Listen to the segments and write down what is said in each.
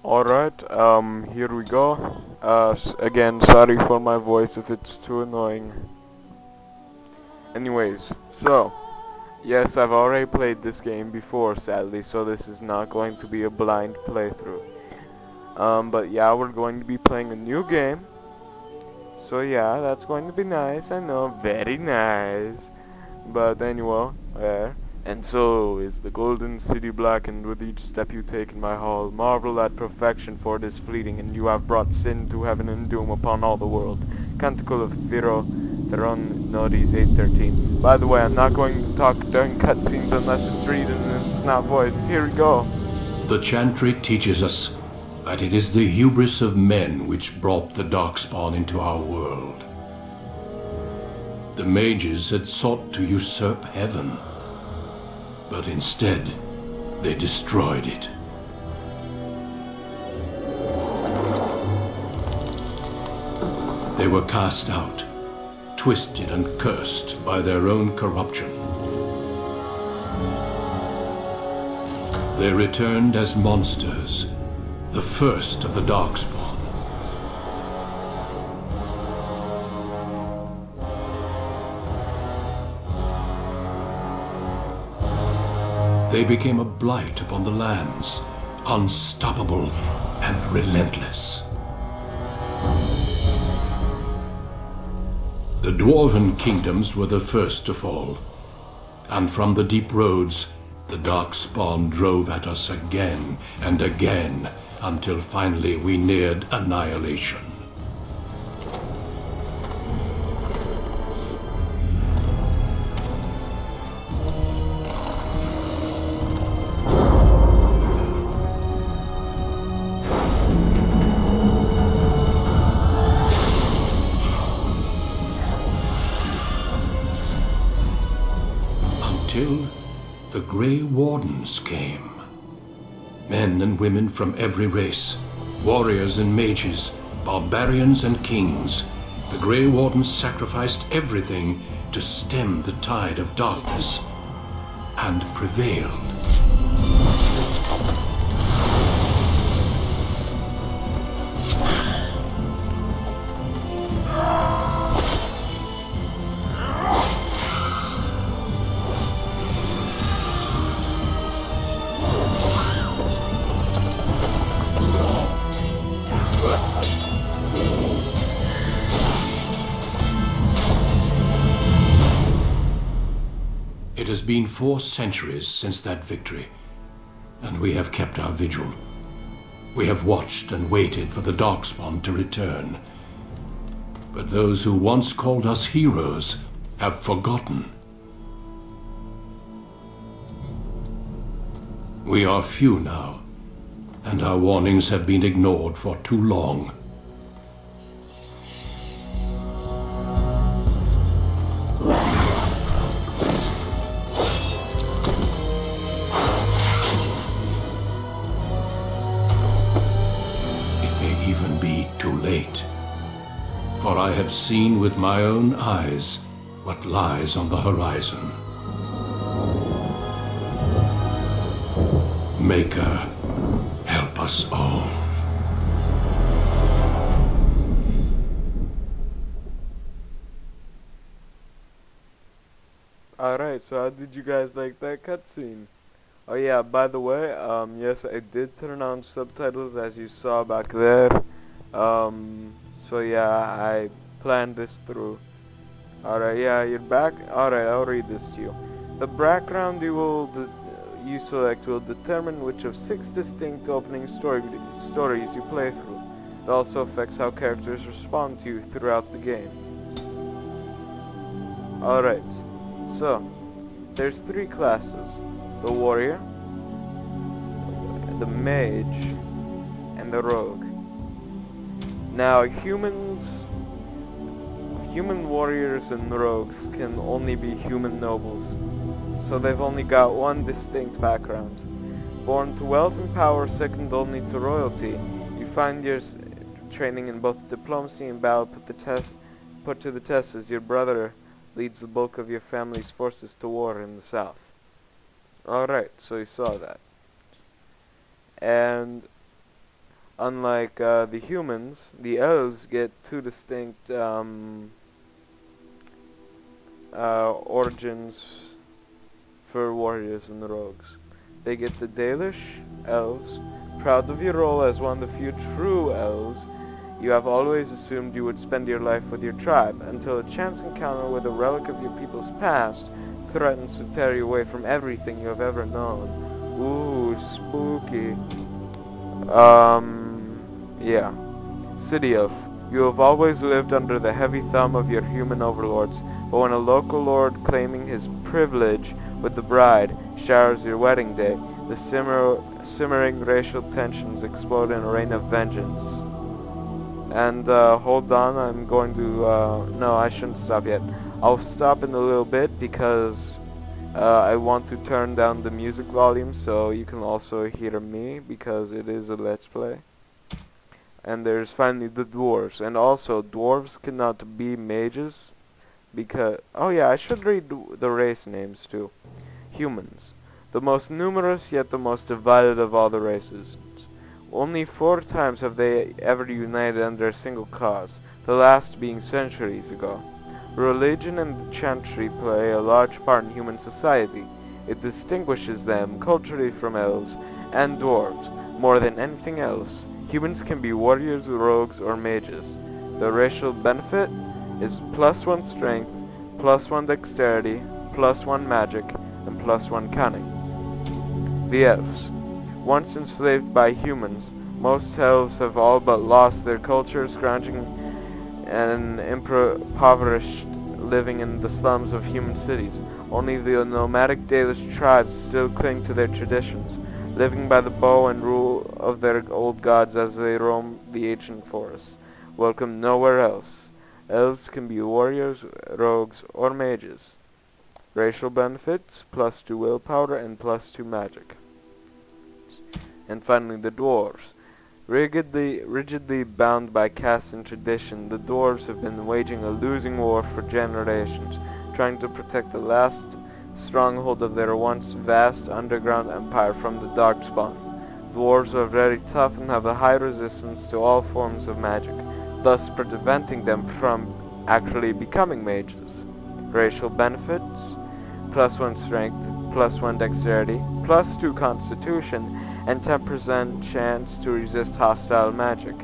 Alright, here we go. Again, sorry for my voice if it's too annoying. Anyways, so, yes, I've already played this game before, sadly, so this is not going to be a blind playthrough. But yeah, we're going to be playing a new game. So yeah, that's going to be nice, I know, very nice. But anyway, and so is the golden city blackened with each step you take in my hall. Marvel at perfection, for it is fleeting, and you have brought sin to heaven and doom upon all the world. Canticle of Theron Nodis 813. By the way, I'm not going to talk during cutscenes unless it's read and it's not voiced. Here we go. The chantry teaches us that it is the hubris of men which brought the darkspawn into our world. The mages had sought to usurp heaven, but instead they destroyed it. They were cast out, twisted and cursed by their own corruption. They returned as monsters, the first of the darkspawn. They became a blight upon the lands, unstoppable and relentless. The dwarven kingdoms were the first to fall, and from the deep roads, the darkspawn drove at us again and again, until finally we neared annihilation. Until the Grey Wardens came. Men and women from every race, warriors and mages, barbarians and kings. The Grey Wardens sacrificed everything to stem the tide of darkness, and prevailed. It has been 4 centuries since that victory, and we have kept our vigil. We have watched and waited for the darkspawn to return. But those who once called us heroes have forgotten. We are few now, and our warnings have been ignored for too long. Even be too late. For I have seen with my own eyes what lies on the horizon. Maker, help us all. Alright, so how did you guys like that cutscene? Oh yeah, by the way, yes, I did turn on subtitles as you saw back there. So yeah, I planned this through. Alright, yeah, you're back? Alright, I'll read this to you. The background you select will determine which of 6 distinct opening stories you play through. It also affects how characters respond to you throughout the game. Alright, so, there's 3 classes. The warrior, the mage, and the rogue. Now human warriors and rogues can only be human nobles, so they've only got one distinct background. Born to wealth and power, second only to royalty, you find your training in both diplomacy and battle put to the test as your brother leads the bulk of your family's forces to war in the south. Alright, so you saw that. And Unlike the humans, the elves get two distinct origins for warriors and rogues. They get the Dalish elves. Proud of your role as one of the few true elves, you have always assumed you would spend your life with your tribe, until a chance encounter with a relic of your people's past threatens to tear you away from everything you have ever known. Ooh, spooky. Yeah. City Elf. You have always lived under the heavy thumb of your human overlords, but when a local lord claiming his privilege with the bride showers your wedding day, the simmering racial tensions explode in a rain of vengeance. And hold on, I'm going to, no, I shouldn't stop yet. I'll stop in a little bit because I want to turn down the music volume so you can also hear me, because it is a let's play. And there's finally the dwarves, and also dwarves cannot be mages because, oh yeah, I should read the race names too. Humans, the most numerous yet the most divided of all the races. Only 4 times have they ever united under a single cause, the last being centuries ago. Religion and the chantry play a large part in human society. It distinguishes them culturally from elves and dwarves. More than anything else, humans can be warriors, rogues, or mages. The racial benefit is +1 strength, +1 dexterity, +1 magic, and +1 cunning. The elves. Once enslaved by humans, most elves have all but lost their culture, scrounging and impoverished, living in the slums of human cities. Only the nomadic Dalish tribes still cling to their traditions, living by the bow and rule of their old gods as they roam the ancient forests. Welcome nowhere else. Elves can be warriors, rogues, or mages. Racial benefits, +2 willpower and +2 magic. And finally the dwarves. Rigidly bound by caste and tradition, the dwarves have been waging a losing war for generations, trying to protect the last stronghold of their once vast underground empire from the darkspawn. Dwarves are very tough and have a high resistance to all forms of magic, thus preventing them from actually becoming mages. Racial benefits, +1 strength, +1 dexterity, +2 constitution, and 10% chance to resist hostile magic.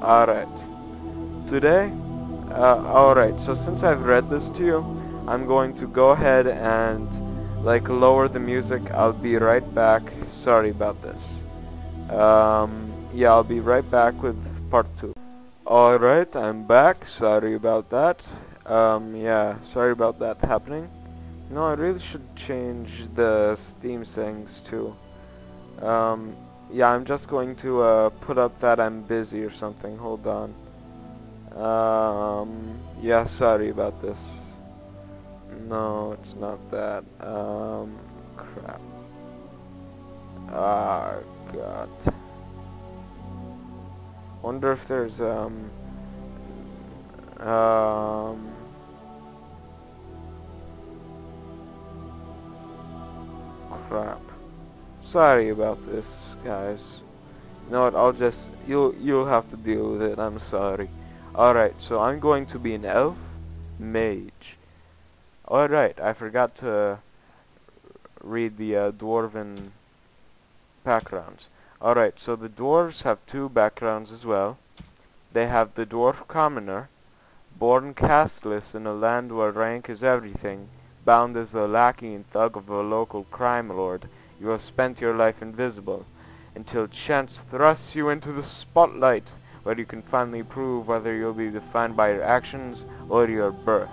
Alright. Today, alright, so since I've read this to you, I'm going to go ahead and lower the music. I'll be right back. Sorry about this. Yeah, I'll be right back with part 2. Alright, I'm back. Sorry about that. Yeah, sorry about that happening. No, I really should change the Steam settings too. Yeah, I'm just going to put up that I'm busy or something. Hold on. Yeah, sorry about this. No, it's not that. Crap. Ah, God. Wonder if there's, crap. Sorry about this, guys. You know what, I'll just, you'll have to deal with it, I'm sorry. Alright, so I'm going to be an elf mage. Alright, I forgot to read the dwarven backgrounds. Alright, so the dwarves have 2 backgrounds as well. They have the dwarf commoner, born casteless in a land where rank is everything, bound as the lackey and thug of a local crime lord. You have spent your life invisible, until chance thrusts you into the spotlight, where you can finally prove whether you'll be defined by your actions or your birth.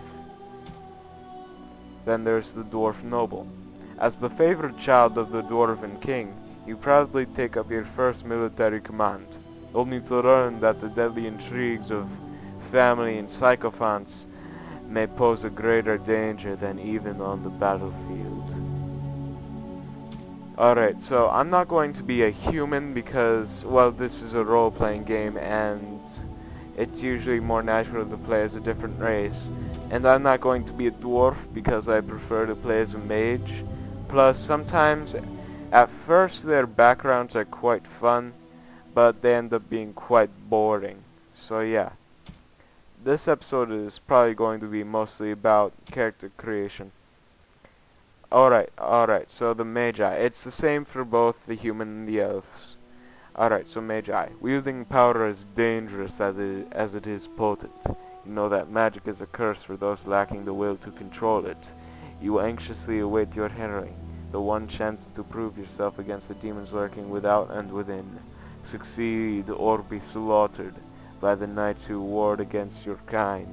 Then there's the dwarf noble. As the favorite child of the dwarven king, you proudly take up your first military command, only to learn that the deadly intrigues of family and sycophants may pose a greater danger than even on the battlefield. Alright, so I'm not going to be a human because, well, this is a role-playing game and it's usually more natural to play as a different race. And I'm not going to be a dwarf because I prefer to play as a mage. Plus, sometimes, at first their backgrounds are quite fun, but they end up being quite boring. So yeah, this episode is probably going to be mostly about character creation. Alright, so the Magi. It's the same for both the human and the elves. Alright, so Magi. Wielding power is dangerous as it is potent. You know that magic is a curse for those lacking the will to control it. You anxiously await your herring, the one chance to prove yourself against the demons lurking without and within. Succeed or be slaughtered by the knights who ward against your kind.